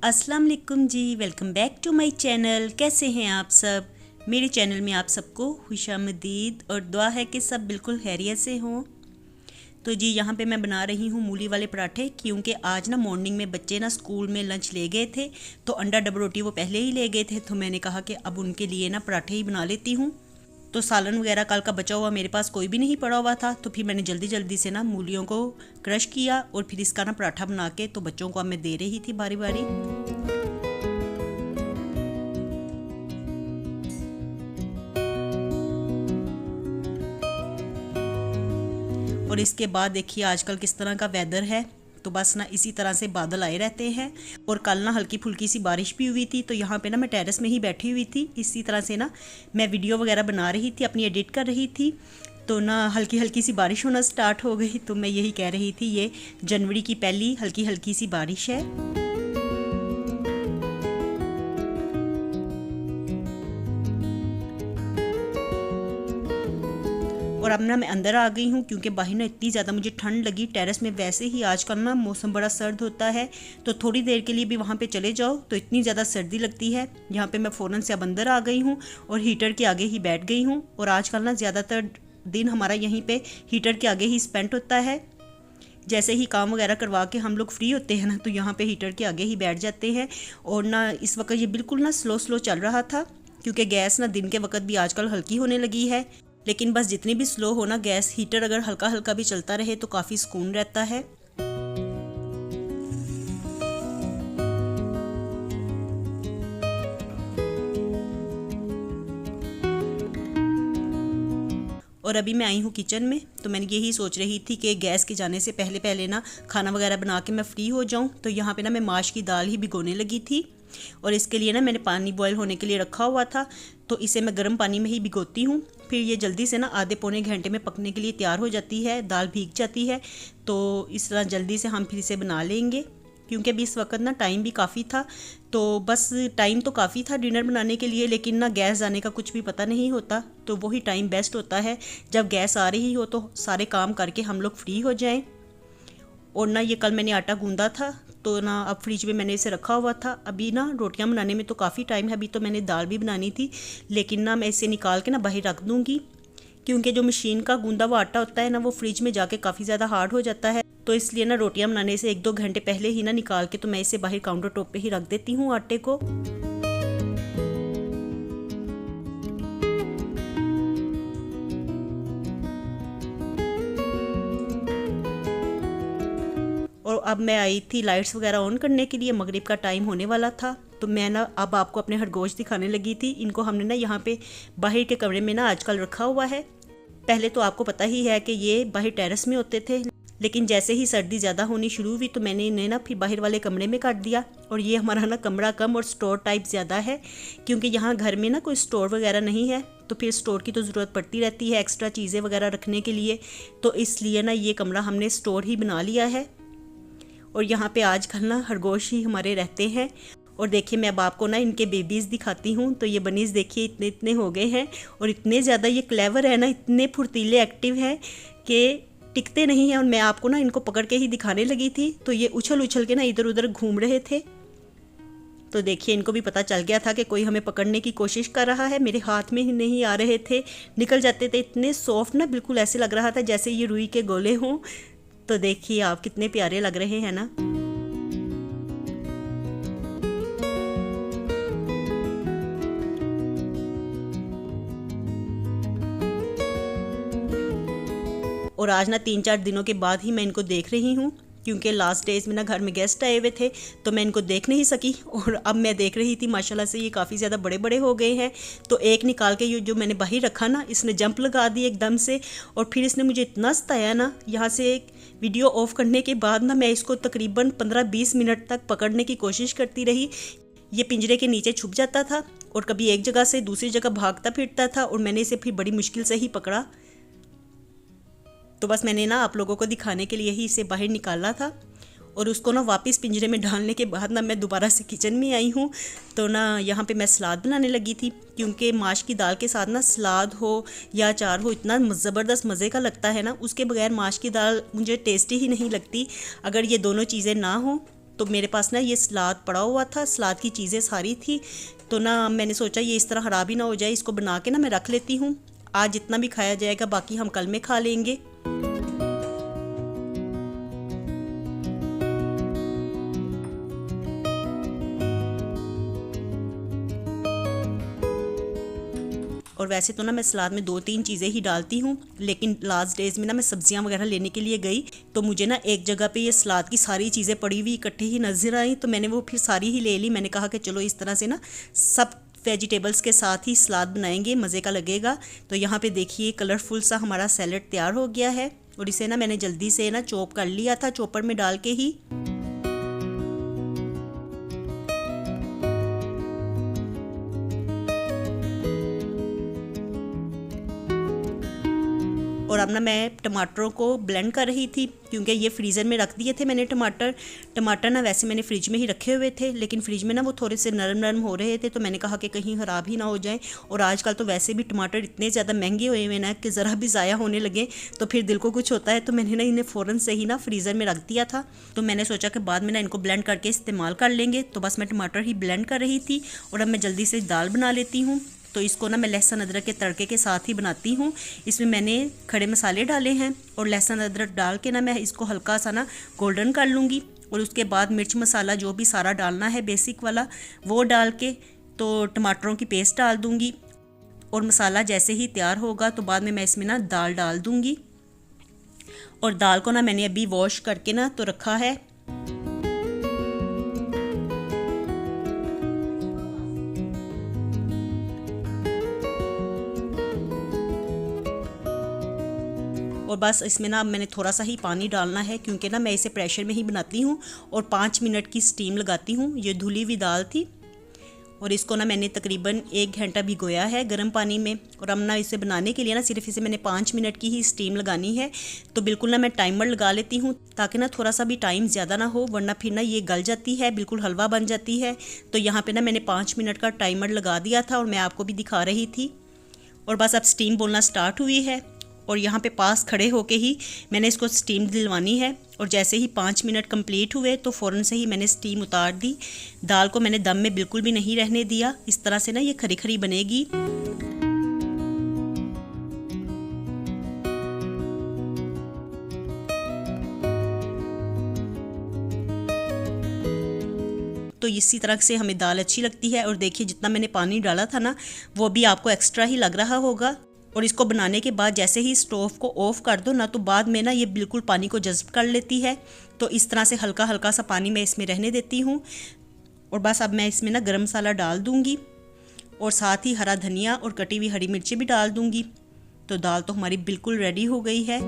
अस्सलाम वालेकुम जी, welcome back to my channel. कैसे हैं आप सब? मेरे चैनल में आप सबको खुशामदीद और दुआ है कि सब बिल्कुल खैरियत से हों। तो जी यहाँ पे मैं बना रही हूँ मूली वाले पराठे, क्योंकि आज ना मॉर्निंग में बच्चे ना स्कूल में लंच ले गए थे, तो अंडा डबल रोटी वो पहले ही ले गए थे, तो मैंने कहा कि अब उनके लिए ना पराठे ही बना लेती हूँ। तो सालन वगैरह कल का बचा हुआ मेरे पास कोई भी नहीं पड़ा हुआ था, तो फिर मैंने जल्दी जल्दी से ना मूलियों को क्रश किया और फिर इसका ना पराठा बना के तो बच्चों को अब मैं दे रही थी बारी बारी। और इसके बाद देखिए आजकल किस तरह का वेदर है, तो बस ना इसी तरह से बादल आए रहते हैं। और कल ना हल्की फुल्की सी बारिश भी हुई थी, तो यहाँ पे ना मैं टेरेस में ही बैठी हुई थी, इसी तरह से ना मैं वीडियो वगैरह बना रही थी, अपनी एडिट कर रही थी। तो ना हल्की हल्की सी बारिश होना स्टार्ट हो गई, तो मैं यही कह रही थी ये जनवरी की पहली हल्की हल्की सी बारिश है। और अब ना मैं अंदर आ गई हूँ, क्योंकि बाहर ना इतनी ज़्यादा मुझे ठंड लगी। टेरेस में वैसे ही आजकल ना मौसम बड़ा सर्द होता है, तो थोड़ी देर के लिए भी वहाँ पे चले जाओ तो इतनी ज़्यादा सर्दी लगती है। यहाँ पे मैं फ़ौरन से अब अंदर आ गई हूँ और हीटर के आगे ही बैठ गई हूँ। और आजकल ना ज़्यादातर दिन हमारा यहीं पर हीटर के आगे ही स्पेंड होता है। जैसे ही काम वगैरह करवा के हम लोग फ्री होते हैं ना, तो यहाँ पे हीटर के आगे ही बैठ जाते हैं। और ना इस वक्त ये बिल्कुल ना स्लो स्लो चल रहा था, क्योंकि गैस ना दिन के वक्त भी आजकल हल्की होने लगी है। लेकिन बस जितनी भी स्लो हो ना गैस, हीटर अगर हल्का हल्का भी चलता रहे तो काफ़ी सुकून रहता है। और अभी मैं आई हूँ किचन में, तो मैंने यही सोच रही थी कि गैस के जाने से पहले पहले ना खाना वगैरह बना के मैं फ्री हो जाऊँ। तो यहाँ पे ना मैं माश की दाल ही भिगोने लगी थी, और इसके लिए ना मैंने पानी बॉयल होने के लिए रखा हुआ था, तो इसे मैं गर्म पानी में ही भिगोती हूँ। फिर ये जल्दी से ना आधे पौने घंटे में पकने के लिए तैयार हो जाती है, दाल भीग जाती है। तो इस तरह जल्दी से हम फिर इसे बना लेंगे, क्योंकि अभी इस वक्त ना टाइम भी काफ़ी था। तो बस टाइम तो काफ़ी था डिनर बनाने के लिए, लेकिन ना गैस जाने का कुछ भी पता नहीं होता। तो वही टाइम बेस्ट होता है जब गैस आ रही हो, तो सारे काम करके हम लोग फ्री हो जाएं। और ना ये कल मैंने आटा गूंदा था, तो ना अब फ्रिज में मैंने इसे रखा हुआ था। अभी ना रोटियां बनाने में तो काफ़ी टाइम है, अभी तो मैंने दाल भी बनानी थी, लेकिन ना मैं इसे निकाल के ना बाहर रख दूँगी, क्योंकि जो मशीन का गूंदा हुआ आटा होता है ना, वो फ्रिज में जाके काफ़ी ज़्यादा हार्ड हो जाता है। तो इसलिए ना रोटियां बनाने से 1-2 घंटे पहले ही ना निकाल के तो मैं इसे बाहर काउंटर टॉप पे ही रख देती हूँ आटे को। और अब मैं आई थी लाइट्स वगैरह ऑन करने के लिए, मगरिब का टाइम होने वाला था। तो मैं ना अब आपको अपने खरगोश दिखाने लगी थी। इनको हमने ना यहाँ पे बाहर के कमरे में ना आजकल रखा हुआ है। पहले तो आपको पता ही है कि ये बाहर टेरेस में होते थे, लेकिन जैसे ही सर्दी ज़्यादा होनी शुरू हुई तो मैंने इन्हें ना फिर बाहर वाले कमरे में काट दिया। और ये हमारा ना कमरा कम और स्टोर टाइप ज़्यादा है, क्योंकि यहाँ घर में ना कोई स्टोर वगैरह नहीं है, तो फिर स्टोर की तो ज़रूरत पड़ती रहती है एक्स्ट्रा चीज़ें वगैरह रखने के लिए। तो इसलिए ना ये कमरा हमने स्टोर ही बना लिया है। और यहाँ पे आजकल ना खरगोश ही हमारे रहते हैं। और देखिए मैं अब आपको ना इनके बेबीज़ दिखाती हूँ। तो ये बनीज़ देखिए इतने इतने हो गए हैं, और इतने ज़्यादा ये क्लेवर है ना, इतने फुर्तीले एक्टिव हैं कि टिकते नहीं हैं। और मैं आपको ना इनको पकड़ के ही दिखाने लगी थी, तो ये उछल उछल के ना इधर उधर घूम रहे थे। तो देखिए इनको भी पता चल गया था कि कोई हमें पकड़ने की कोशिश कर रहा है। मेरे हाथ में ही नहीं आ रहे थे, निकल जाते थे। इतने सॉफ्ट ना, बिल्कुल ऐसे लग रहा था जैसे ये रुई के गोले हों। तो देखिए आप कितने प्यारे लग रहे हैं ना। और आज ना 3-4 दिनों के बाद ही मैं इनको देख रही हूँ, क्योंकि लास्ट डेज में ना घर में गेस्ट आए हुए थे, तो मैं इनको देख नहीं सकी। और अब मैं देख रही थी माशाल्लाह से ये काफ़ी ज़्यादा बड़े बड़े हो गए हैं। तो एक निकाल के ये जो मैंने बाहर रखा ना, इसने जंप लगा दी एकदम से, और फिर इसने मुझे इतना सताया ना। यहाँ से एक वीडियो ऑफ करने के बाद ना मैं इसको तकरीबन 15-20 मिनट तक पकड़ने की कोशिश करती रही। ये पिंजरे के नीचे छुप जाता था और कभी एक जगह से दूसरी जगह भागता फिरता था, और मैंने इसे फिर बड़ी मुश्किल से ही पकड़ा। तो बस मैंने ना आप लोगों को दिखाने के लिए ही इसे बाहर निकाला था। और उसको ना वापस पिंजरे में डालने के बाद ना मैं दोबारा से किचन में आई हूँ। तो ना यहाँ पे मैं सलाद बनाने लगी थी, क्योंकि माश की दाल के साथ ना सलाद हो या अचार हो इतना ज़बरदस्त मज़े का लगता है ना, उसके बगैर माश की दाल मुझे टेस्टी ही नहीं लगती अगर ये दोनों चीज़ें ना हो। तो मेरे पास ना ये सलाद पड़ा हुआ था, सलाद की चीज़ें सारी थी, तो ना मैंने सोचा ये इस तरह ख़राब ही ना हो जाए, इसको बना के ना मैं रख लेती हूँ। आज जितना भी खाया जाएगा बाकी हम कल में खा लेंगे। और वैसे तो ना मैं सलाद में 2-3 चीज़ें ही डालती हूँ, लेकिन लास्ट डेज़ में ना मैं सब्जियाँ वगैरह लेने के लिए गई तो मुझे ना एक जगह पे ये सलाद की सारी चीज़ें पड़ी हुई इकट्ठी ही नज़र आई, तो मैंने वो फिर सारी ही ले ली। मैंने कहा कि चलो इस तरह से ना सब वेजिटेबल्स के साथ ही सलाद बनाएंगे, मज़े का लगेगा। तो यहाँ पे देखिए कलरफुल सा हमारा सैलड तैयार हो गया है और इसे ना मैंने जल्दी से ना चॉप कर लिया था, चॉपर में डाल के ही। और अब ना मैं टमाटरों को ब्लेंड कर रही थी, क्योंकि ये फ्रीज़र में रख दिए थे मैंने टमाटर ना वैसे मैंने फ्रिज में ही रखे हुए थे, लेकिन फ्रिज में ना वो थोड़े से नरम नरम हो रहे थे, तो मैंने कहा कि कहीं ख़राब ही ना हो जाए। और आजकल तो वैसे भी टमाटर इतने ज़्यादा महंगे हुए हैं ना कि ज़रा भी ज़ाया होने लगे तो फिर दिल को कुछ होता है, तो मैंने ना इन्हें फ़ौरन से ही ना फ्रीज़र में रख दिया था। तो मैंने सोचा कि बाद में ना इनको ब्लेंड करके इस्तेमाल कर लेंगे, तो बस मैं टमाटर ही ब्लेंड कर रही थी। और अब मैं जल्दी से दाल बना लेती हूँ। तो इसको ना मैं लहसुन अदरक के तड़के के साथ ही बनाती हूँ। इसमें मैंने खड़े मसाले डाले हैं और लहसुन अदरक डाल के ना मैं इसको हल्का सा ना गोल्डन कर लूँगी। और उसके बाद मिर्च मसाला जो भी सारा डालना है बेसिक वाला वो डाल के तो टमाटरों की पेस्ट डाल दूँगी। और मसाला जैसे ही तैयार होगा तो बाद में मैं इसमें ना दाल डाल दूँगी। और दाल को ना मैंने अभी वॉश करके ना तो रखा है। और बस इसमें ना मैंने थोड़ा सा ही पानी डालना है, क्योंकि ना मैं इसे प्रेशर में ही बनाती हूँ और 5 मिनट की स्टीम लगाती हूँ। ये धुली हुई दाल थी और इसको ना मैंने तकरीबन 1 घंटा भिगोया है गर्म पानी में। और अब ना इसे बनाने के लिए ना सिर्फ इसे मैंने 5 मिनट की ही स्टीम लगानी है। तो बिल्कुल ना मैं टाइमर लगा लेती हूँ ताकि ना थोड़ा सा भी टाइम ज़्यादा ना हो, वरना फिर ना ये गल जाती है, बिल्कुल हलवा बन जाती है। तो यहाँ पे ना मैंने 5 मिनट का टाइमर लगा दिया था और मैं आपको भी दिखा रही थी। और बस अब स्टीम बोलना स्टार्ट हुई है और यहाँ पे पास खड़े होके ही मैंने इसको स्टीम दिलवानी है। और जैसे ही 5 मिनट कंप्लीट हुए तो फ़ौरन से ही मैंने स्टीम उतार दी। दाल को मैंने दम में बिल्कुल भी नहीं रहने दिया, इस तरह से ना ये खरी खरी बनेगी। तो इसी तरह से हमें दाल अच्छी लगती है। और देखिए जितना मैंने पानी डाला था ना वो भी आपको एक्स्ट्रा ही लग रहा होगा। और इसको बनाने के बाद जैसे ही स्टोव को ऑफ कर दो ना तो बाद में ना ये बिल्कुल पानी को जज़्ब कर लेती है। तो इस तरह से हल्का हल्का सा पानी मैं इसमें रहने देती हूँ। और बस अब मैं इसमें ना गरम मसाला डाल दूँगी और साथ ही हरा धनिया और कटी हुई हरी मिर्ची भी डाल दूँगी। तो दाल तो हमारी बिल्कुल रेडी हो गई है।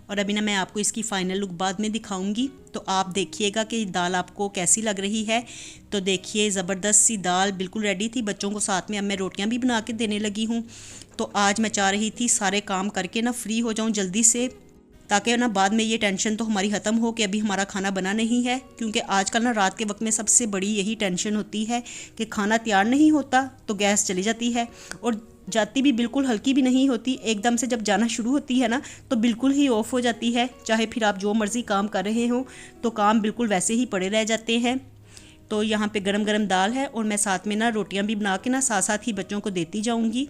और अभी ना मैं आपको इसकी फ़ाइनल लुक बाद में दिखाऊंगी, तो आप देखिएगा कि दाल आपको कैसी लग रही है। तो देखिए ज़बरदस्त सी दाल बिल्कुल रेडी थी। बच्चों को साथ में अब मैं रोटियां भी बना के देने लगी हूँ। तो आज मैं चाह रही थी सारे काम करके ना फ्री हो जाऊँ जल्दी से, ताकि ना बाद में ये टेंशन तो हमारी ख़त्म हो कि अभी हमारा खाना बना नहीं है। क्योंकि आजकल ना रात के वक्त में सबसे बड़ी यही टेंशन होती है कि खाना तैयार नहीं होता तो गैस चली जाती है, और जाती भी बिल्कुल हल्की भी नहीं होती। एकदम से जब जाना शुरू होती है ना तो बिल्कुल ही ऑफ हो जाती है। चाहे फिर आप जो मर्ज़ी काम कर रहे हो तो काम बिल्कुल वैसे ही पड़े रह जाते हैं। तो यहाँ पे गरम गरम दाल है और मैं साथ में ना रोटियाँ भी बना के ना साथ साथ ही बच्चों को देती जाऊँगी।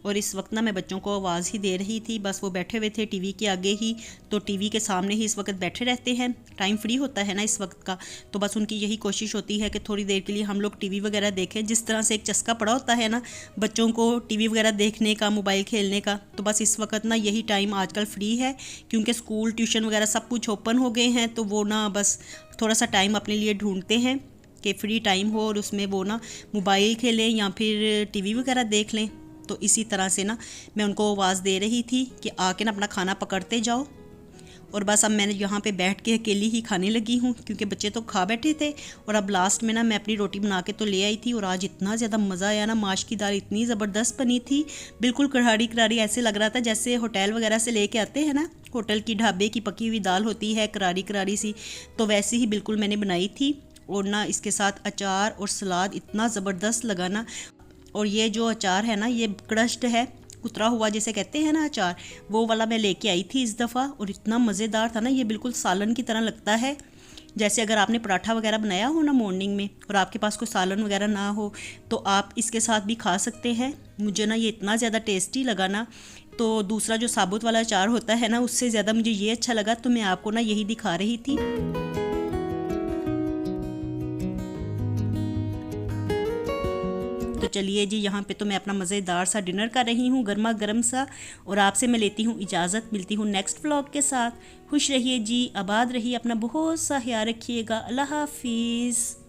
और इस वक्त ना मैं बच्चों को आवाज़ ही दे रही थी, बस वो बैठे हुए थे टीवी के आगे ही। तो टीवी के सामने ही इस वक्त बैठे रहते हैं, टाइम फ्री होता है ना इस वक्त का, तो बस उनकी यही कोशिश होती है कि थोड़ी देर के लिए हम लोग टीवी वगैरह देखें। जिस तरह से एक चस्का पड़ा होता है ना बच्चों को टीवी वगैरह देखने का, मोबाइल खेलने का, तो बस इस वक्त ना यही टाइम आजकल फ्री है। क्योंकि स्कूल ट्यूशन वगैरह सब कुछ ओपन हो गए हैं, तो वो ना बस थोड़ा सा टाइम अपने लिए ढूंढते हैं कि फ्री टाइम हो और उसमें वो ना मोबाइल खेलें या फिर टीवी वगैरह देख लें। तो इसी तरह से ना मैं उनको आवाज़ दे रही थी कि आके ना अपना खाना पकड़ते जाओ। और बस अब मैंने यहाँ पे बैठ के अकेली ही खाने लगी हूँ, क्योंकि बच्चे तो खा बैठे थे। और अब लास्ट में ना मैं अपनी रोटी बना के तो ले आई थी, और आज इतना ज़्यादा मज़ा आया ना, माश की दाल इतनी ज़बरदस्त बनी थी, बिल्कुल करारी करारी, ऐसे लग रहा था जैसे होटल वगैरह से लेके आते हैं ना, होटल की ढाबे की पकी हुई दाल होती है करारी करारी सी, तो वैसे ही बिल्कुल मैंने बनाई थी। और ना इसके साथ अचार और सलाद इतना ज़बरदस्त लगा ना। और ये जो अचार है ना, ये क्रश्ड है, कुतरा हुआ जिसे कहते हैं ना अचार, वो वाला मैं लेके आई थी इस दफ़ा, और इतना मज़ेदार था ना, ये बिल्कुल सालन की तरह लगता है। जैसे अगर आपने पराठा वगैरह बनाया हो ना मॉर्निंग में, और आपके पास कोई सालन वगैरह ना हो, तो आप इसके साथ भी खा सकते हैं। मुझे ना ये इतना ज़्यादा टेस्टी लगा ना, तो दूसरा जो साबुत वाला अचार होता है ना, उससे ज़्यादा मुझे ये अच्छा लगा, तो मैं आपको ना यही दिखा रही थी। तो चलिए जी, यहाँ पे तो मैं अपना मज़ेदार सा डिनर कर रही हूँ, गर्मा गर्म सा, और आपसे मैं लेती हूँ इजाज़त, मिलती हूँ नेक्स्ट व्लॉग के साथ। खुश रहिए जी, आबाद रहिए, अपना बहुत सा ख्याल रखिएगा। अल्लाह हाफिज़।